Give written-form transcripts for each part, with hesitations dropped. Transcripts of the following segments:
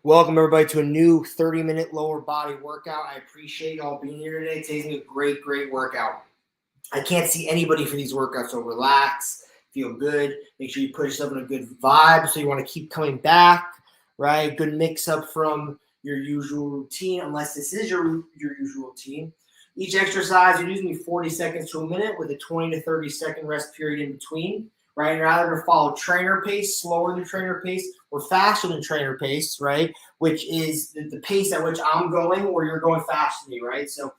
Welcome everybody to a new 30-minute lower body workout. I appreciate y'all being here today. Today's gonna be a great workout. I can't see anybody for these workouts, so relax, feel good. Make sure you put yourself in a good vibe so you want to keep coming back, right? Good mix up from your usual routine, unless this is your usual routine. Each exercise, you're using 40 seconds to a minute with a 20 to 30 second rest period in between. Right, you're either going to follow trainer pace, slower than trainer pace, or faster than trainer pace, right? Which is the pace at which I'm going, or you're going faster than me, right? So,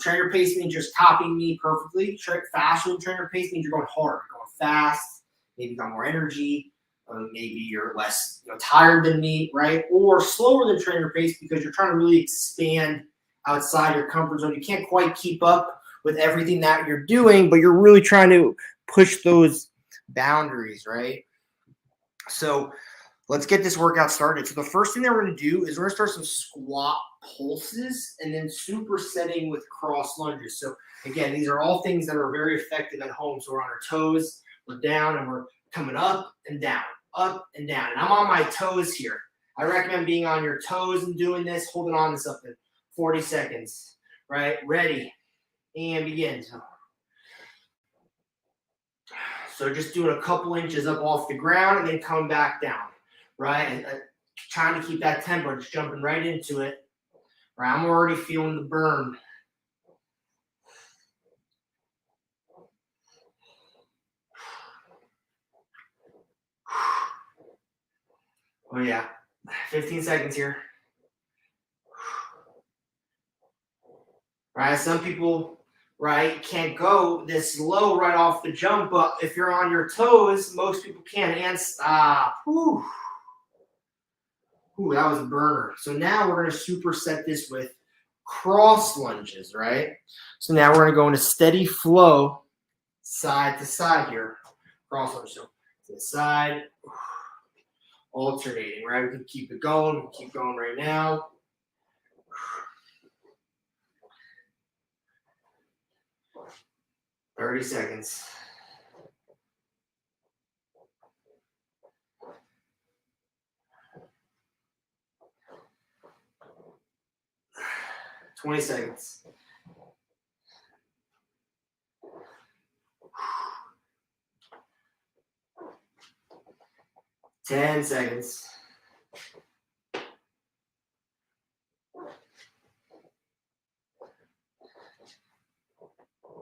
trainer pace means you're copying me perfectly. Faster than trainer pace means you're going hard, you're going fast. Maybe you got more energy. Maybe you're less tired than me, right? Or slower than trainer pace because you're trying to really expand outside your comfort zone. You can't quite keep up with everything that you're doing, but you're really trying to push those boundaries, right? So let's get this workout started. So the first thing that we're going to do is we're going to start some squat pulses and then supersetting with cross lunges. So again, these are all things that are very effective at home. So we're on our toes, we're down, and we're coming up and down, up and down. And I'm on my toes here. I recommend being on your toes and doing this, holding on to something. 40 seconds, right? Ready, and begin. So just doing a couple inches up off the ground and then coming back down, right? And trying to keep that tempo, just jumping right into it. Right, I'm already feeling the burn. Oh yeah, 15 seconds here. Right, some people, right, can't go this low right off the jump, but if you're on your toes, most people can. And stop. Whew. Ooh, that was a burner. So now we're going to superset this with cross lunges, right? So now we're going to go into steady flow, side to side here. Cross lunge. So to the side, alternating, right? We can keep it going. We can keep going right now. "30 seconds. "20 seconds. "10 seconds.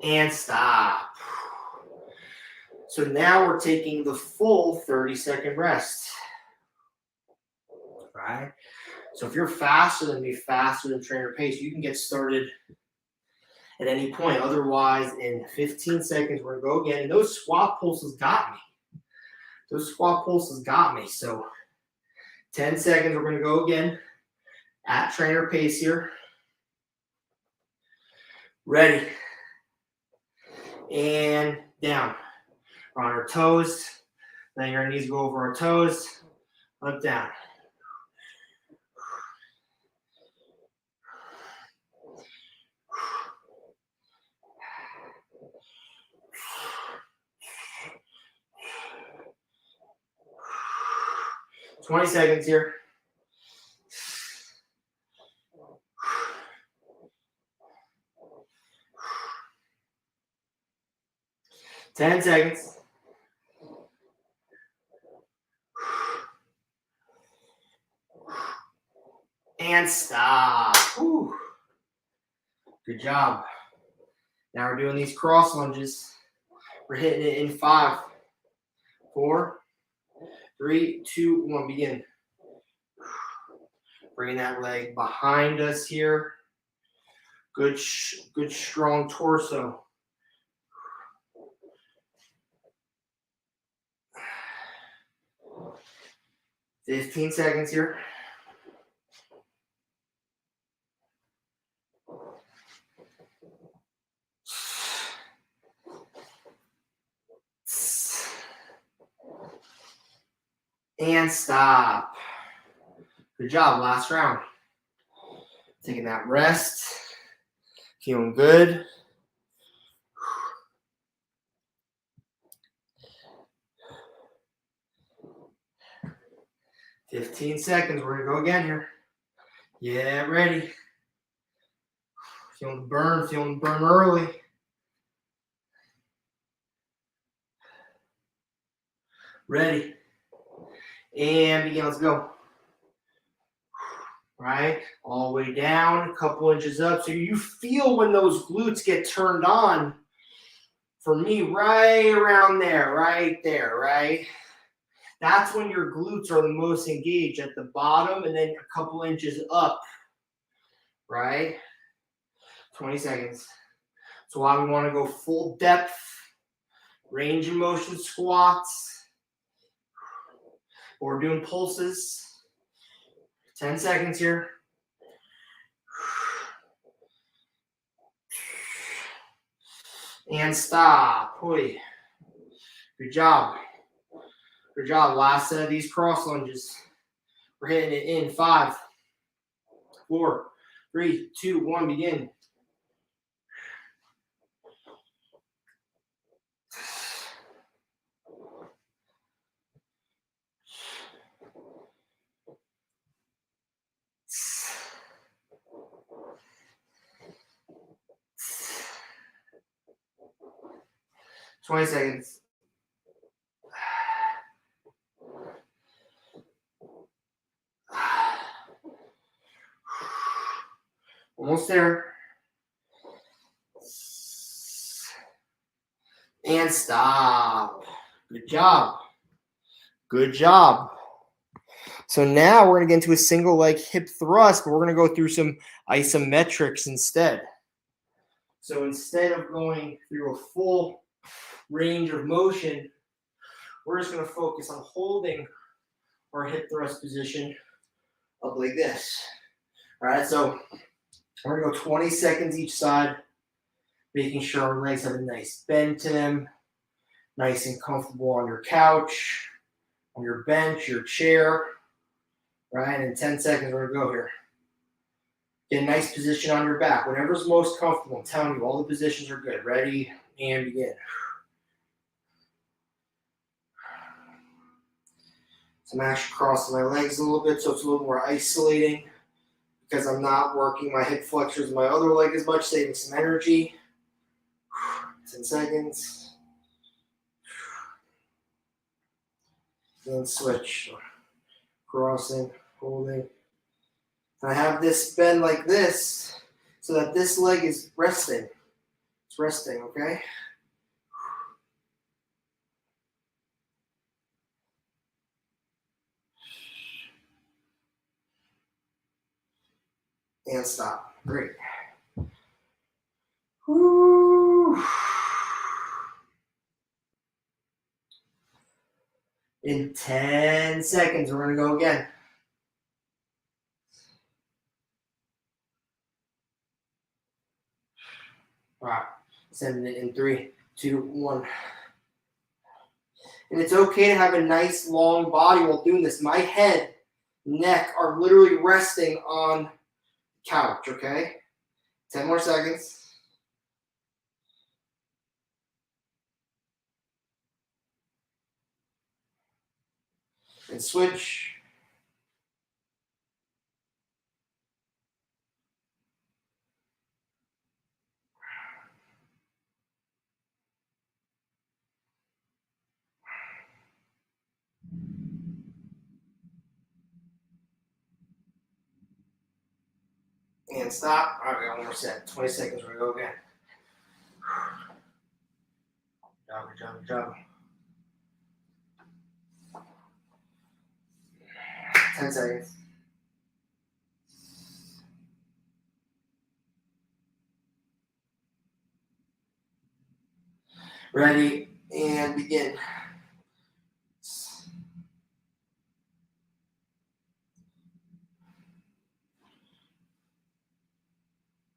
And stop. So now we're taking the full 30-second rest. Right? So if you're faster than me, faster than trainer pace, you can get started at any point. Otherwise, in 15 seconds, we're going to go again. And those squat pulses got me. So 10 seconds, we're going to go again at trainer pace here. Ready. And down. We're on our toes. Then our knees go over our toes. Up, down. "20 seconds here. "10 seconds. And stop. Whew. Good job. Now we're doing these cross lunges. We're hitting it in 5, 4, 3, 2, 1. Begin. Bringing that leg behind us here. Good strong torso. "15 seconds here. And stop. Good job. Last round. Taking that rest. Feeling good. 15 seconds. We're going to go again here. Yeah, ready. Feeling the burn early. Ready. And begin, let's go. Right, all the way down, a couple inches up. So you feel when those glutes get turned on, for me, right around there, right? That's when your glutes are the most engaged, at the bottom and then a couple inches up, right? 20 seconds. So why we want to go full depth, range of motion squats. We're doing pulses. 10 seconds here. And stop. Hoy. Good job. Good job. Last set of these cross lunges. We're hitting it in 5, 4, 3, 2, 1, begin. Twenty seconds. Almost there. And stop. Good job. Good job. So now we're going to get into a single leg hip thrust, but we're going to go through some isometrics instead. So instead of going through a full range of motion, we're just going to focus on holding our hip thrust position up like this. All right, so we're going to go 20 seconds each side, making sure our legs have a nice bend to them, nice and comfortable on your couch, on your bench, your chair, right? In 10 seconds, we're going to go here. Get a nice position on your back, whatever's most comfortable. I'm telling you, all the positions are good. Ready, and begin. So I'm actually crossing my legs a little bit, so it's a little more isolating because I'm not working my hip flexors and my other leg as much, saving some energy. 10 seconds. Then switch. Crossing, holding. And I have this bend like this so that this leg is resting. It's resting, okay? And stop. Great. Woo. In 10 seconds, we're going to go again. All right. Sending it in 3, 2, 1. And it's okay to have a nice long body while doing this. My head, neck are literally resting on the couch, okay? 10 more seconds. And switch. And stop. All right, we got one more set. 20 seconds, we're going to go again. Good job, good job. 10 seconds. Ready, and begin.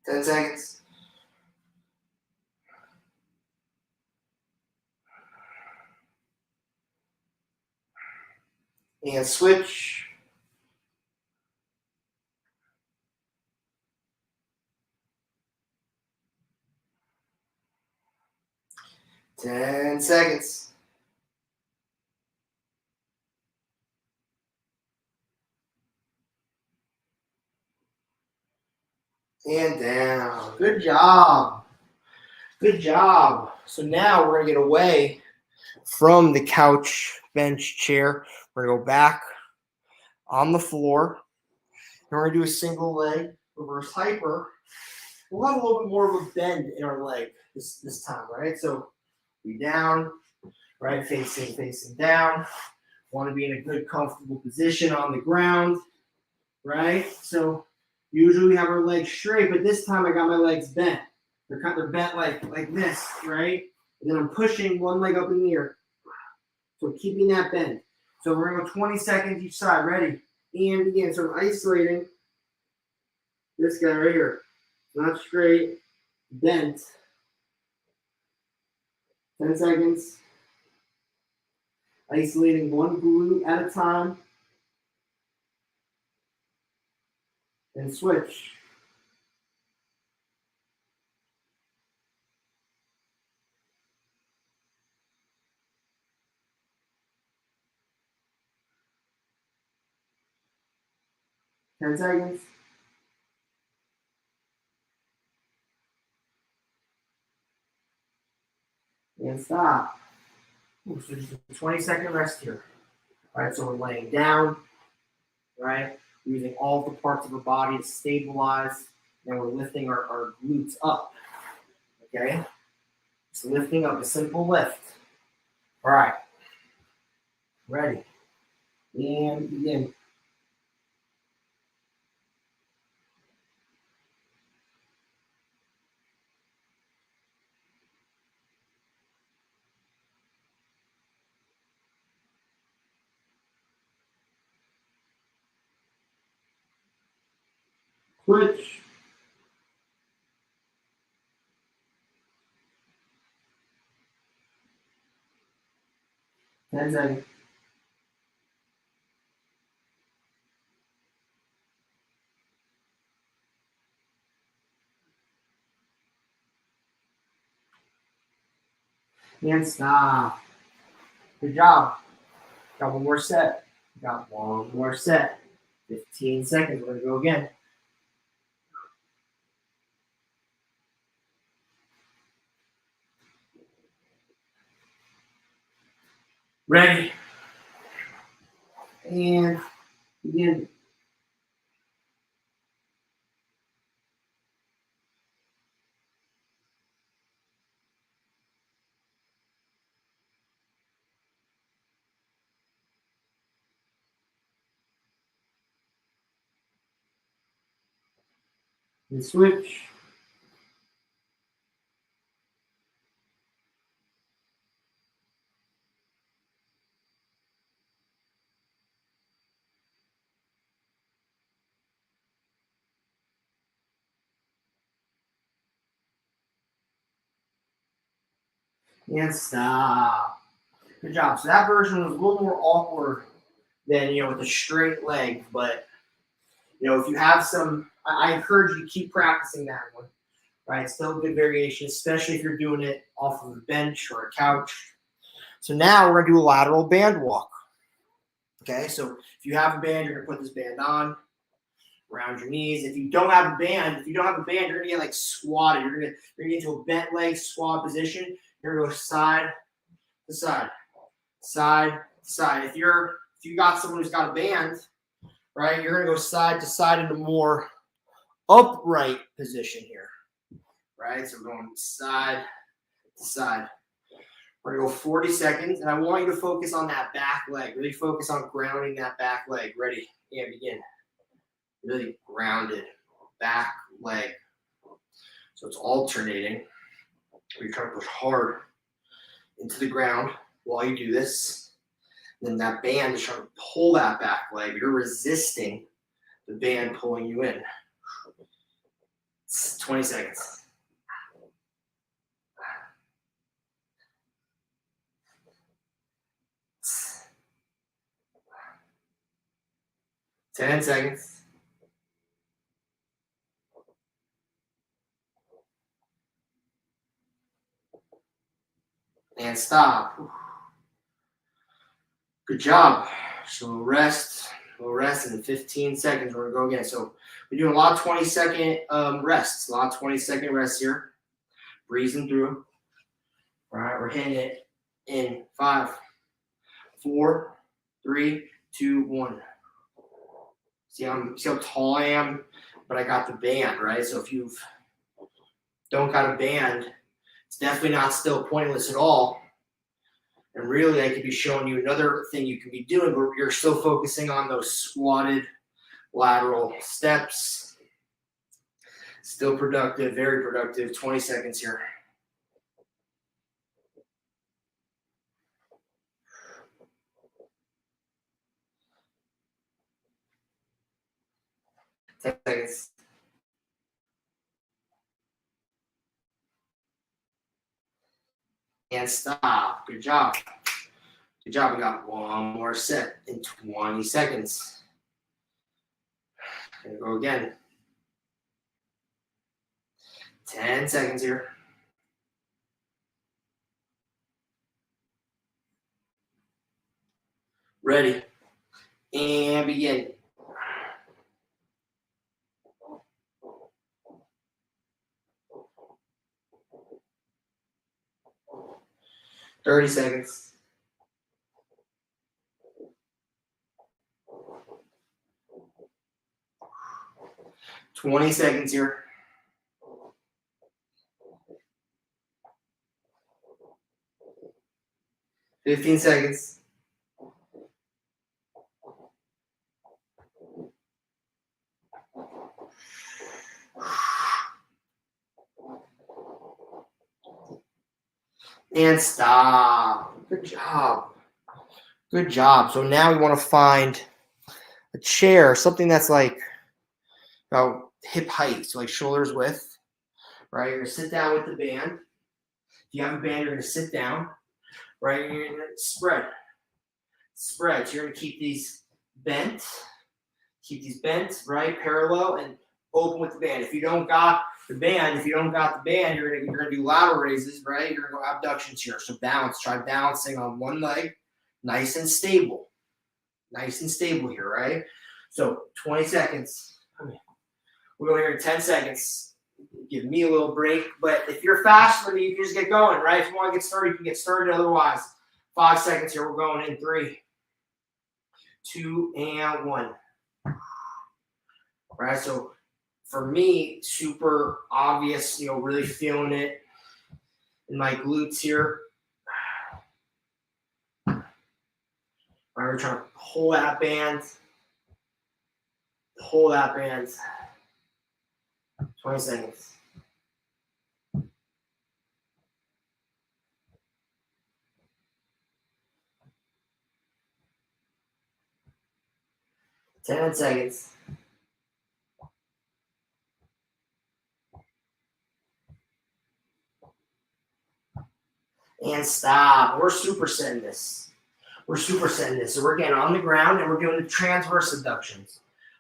Ten seconds. And switch. Ten seconds. And down. Good job. Good job. So now we're going to get away from the couch, bench, chair. We're going to go back on the floor. And we're going to do a single leg reverse hyper. We'll have a little bit more of a bend in our leg this time, right? So we down, right? Facing down. Want to be in a good, comfortable position on the ground, right? So usually we have our legs straight, but this time I got my legs bent. They're bent like this, right? And then I'm pushing one leg up in the air. So keeping that bend. So we're going to go 20 seconds each side. Ready? And begin. So I'm isolating this guy right here. Not straight, bent. 10 seconds. Isolating one glute at a time. And switch. Ten seconds. And stop. So just a 20-second rest here. All right, so we're laying down, right? We're using all the parts of our body to stabilize. And we're lifting our glutes up. Okay? Just lifting up, a simple lift. All right. Ready. And begin. Switch. Ten seconds. And stop. Good job. Got one more set. Got one more set. 15 seconds. We're going to go again. Ready. And begin. And switch. And stop. Good job. So that version was a little more awkward than, with a straight leg. But, if you have some, I encourage you to keep practicing that one. Right? Still a good variation, especially if you're doing it off of a bench or a couch. So now we're going to do a lateral band walk. Okay, so if you have a band, you're going to put this band on around your knees. If you don't have a band, you're going to get like squatted. You're going to get into a bent leg squat position. You're going to go side to side, side to side. If you got someone who's got a band, right, you're going to go side to side into more upright position here. Right, so we're going side to side. We're going to go 40 seconds, and I want you to focus on that back leg. Really focus on grounding that back leg. Ready? And begin. Really grounded back leg. So it's alternating. You're trying to push hard into the ground while you do this. Then that band is trying to pull that back leg. You're resisting the band pulling you in. It's 20 seconds. Ten seconds. And stop. Good job. So rest We'll rest in 15 seconds. We're going to go again. So we're doing a lot of 20-second rests. A lot of 20-second rests here. Breezing through. All right, we're hitting it in 5, 4, 3, 2, 1. See how tall I am? But I got the band, right? So if you don't got a band, it's definitely not still pointless at all. And really, I could be showing you another thing you can be doing, but you're still focusing on those squatted lateral steps. Still productive, very productive. 20 seconds here. Ten seconds. And stop. Good job. Good job. We got one more set in 20 seconds. Gonna go again. 10 seconds here. Ready. And begin. 30 seconds. $20 seconds here. $15 seconds. And stop. Good job. Good job. So now we want to find a chair, something that's like about hip height, so like shoulders width, right? You're going to sit down with the band. If you have a band, you're going to sit down, right? You're going to spread. Spread. So you're going to keep these bent, right? Parallel and open with the band. If you don't got the band, you're gonna do lateral raises, right? You're gonna go abductions here. So balance. Try balancing on one leg, nice and stable. Nice and stable here, right? So 20 seconds. We're going here in 10 seconds. Give me a little break. But if you're faster than me, you can just get going, right? If you want to get started, you can get started. Otherwise, 5 seconds here. We're going in 3, 2, and 1. All right, so for me, super obvious, really feeling it in my glutes here. All right, we're trying to pull that band. 20 seconds. Ten seconds. And stop. We're supersetting this. So we're getting on the ground and we're doing the transverse abductions.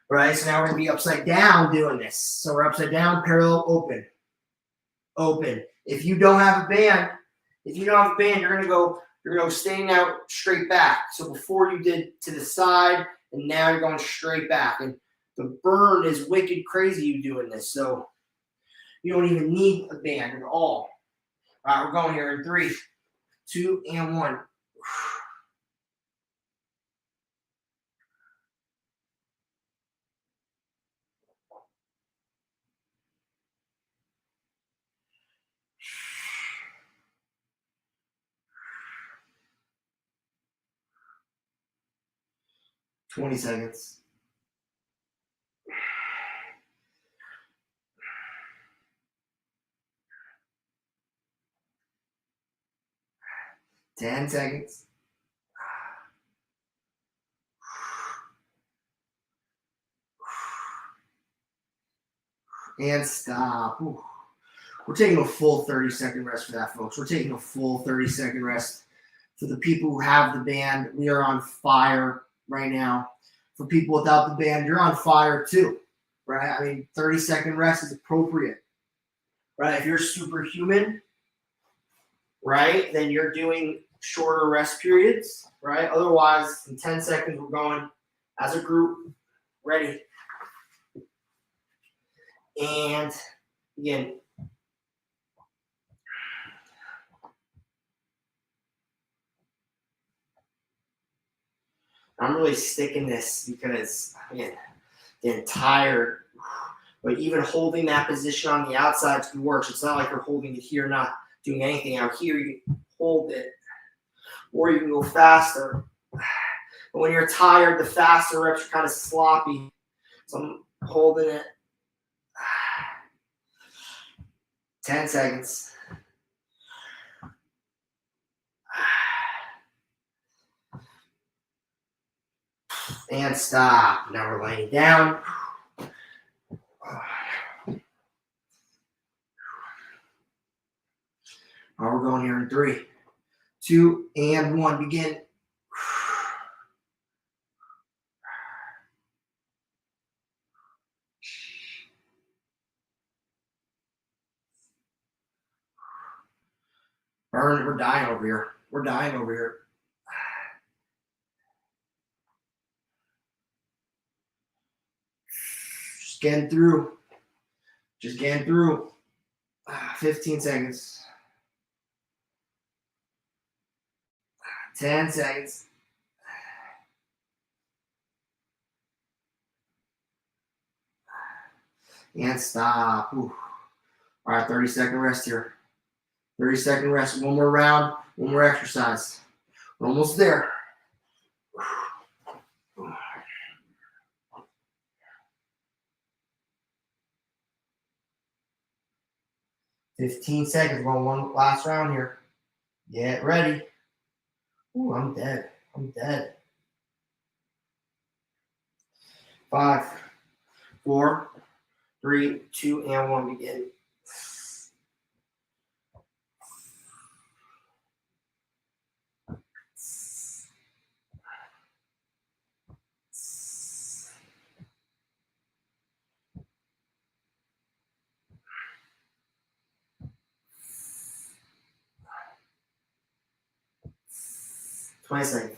Right? So now we're going to be upside down doing this. So we're upside down, parallel, open. Open. If you don't have a band, you're going to go staying out straight back. So before you did to the side, and now you're going straight back. And the burn is wicked crazy you doing this. So you don't even need a band at all. All right, we're going here in 3, 2, and 1. 20 seconds. 10 seconds. And stop. Ooh. We're taking a full 30-second rest for that, folks. We're taking a full 30-second rest. For the people who have the band, we are on fire right now. For people without the band, you're on fire too, right? I mean, 30-second rest is appropriate, right? If you're superhuman, right, then you're doing shorter rest periods, right? Otherwise, in 10 seconds, we're going as a group. Ready. And again. I'm really sticking this because, again, getting tired. But even holding that position on the outside works. It's not like you're holding it here, not doing anything out here. You can hold it, or you can go faster. But when you're tired, the faster reps are kind of sloppy. So I'm holding it. 10 seconds. And stop. Now we're laying down. All right, we're going here in 3, 2, and 1. Begin. Burn. We're dying over here. We're dying over here. Just getting through. Just getting through. 15 seconds. 10 seconds. And stop. Ooh. All right, 30-second rest here. 30-second rest. One more round. One more exercise. We're almost there. 15 seconds. We're on one last round here. Get ready. Ooh, I'm dead. I'm dead. 5, 4, 3, 2, and 1. Begin. Twenty seconds.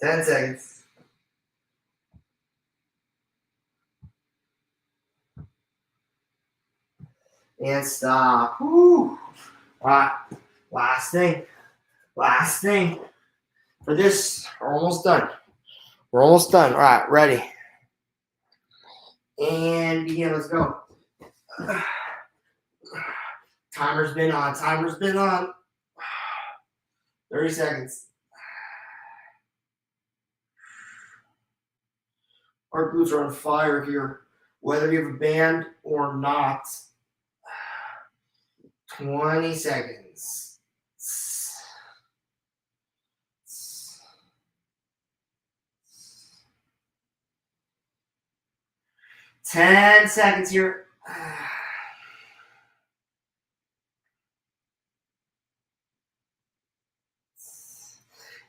10 seconds. And stop. Woo. All right. Last thing. Last thing. For this, we're almost done. We're almost done. All right, ready. And begin. Let's go. Timer's been on. Timer's been on. 30 seconds. Our glutes are on fire here, whether you have a band or not. 20 seconds. 10 seconds here.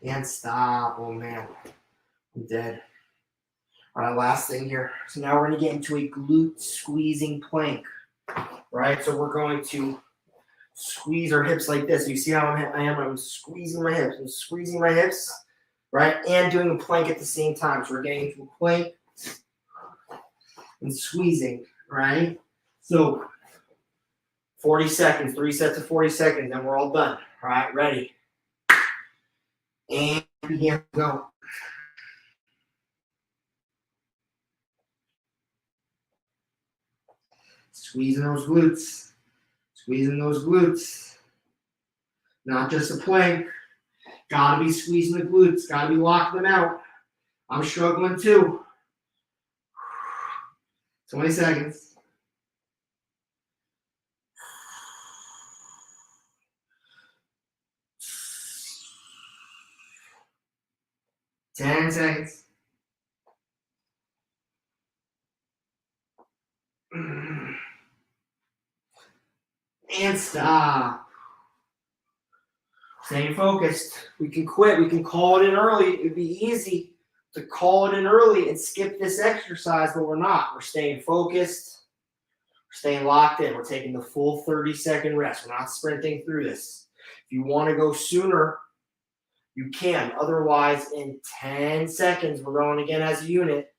And stop. Oh, man. I'm dead. All right, last thing here. So now we're going to get into a glute squeezing plank. Right? So we're going to squeeze our hips like this. You see how I'm squeezing my hips. I'm squeezing my hips, right? And doing a plank at the same time. So we're getting into a plank and squeezing, right? So 40 seconds, 3 sets of 40 seconds, and we're all done. All right, ready. And begin. Go. Squeezing those glutes. Squeezing those glutes. Not just a plank. Gotta be squeezing the glutes. Gotta be locking them out. I'm struggling too. 20 seconds. Ten seconds. And stop. Staying focused. We can quit. We can call it in early. It'd be easy to call it in early and skip this exercise, but we're not. We're staying focused. Staying locked in. We're taking the full 30-second rest. We're not sprinting through this. If you want to go sooner, you can. Otherwise, in 10 seconds, we're going again as a unit.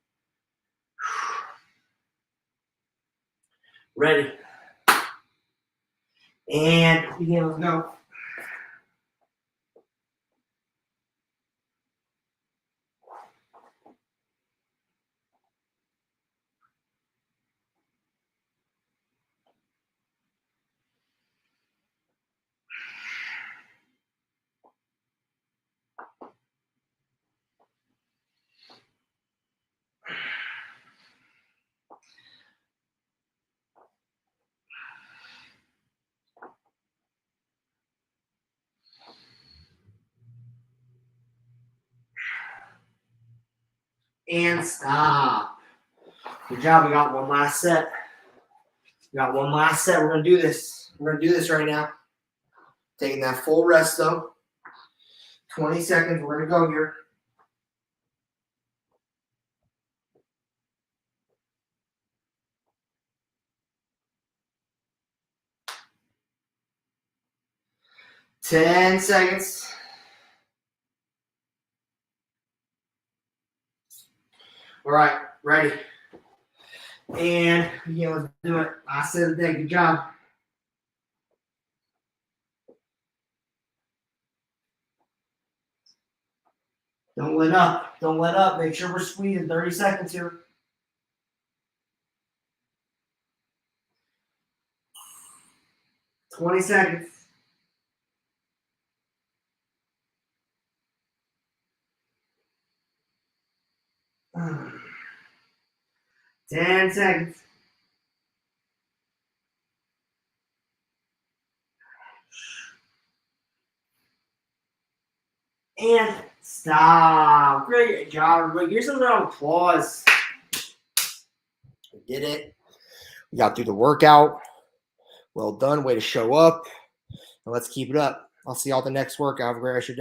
Ready. And begin. Let's go. And stop. Good job. We got one last set. We're going to do this. We're going to do this right now. Taking that full rest, though. 20 seconds. We're going to go here. Ten seconds. All right, ready. And let's do it. I said it there. Good job. Don't let up. Don't let up. Make sure we're squeezing 30 seconds here. $20 seconds. Uh, 10 seconds. And stop. Great job, everybody. Here's a round of applause. We did it. We got through the workout. Well done. Way to show up. And let's keep it up. I'll see y'all at the next workout. Have a great rest of your day.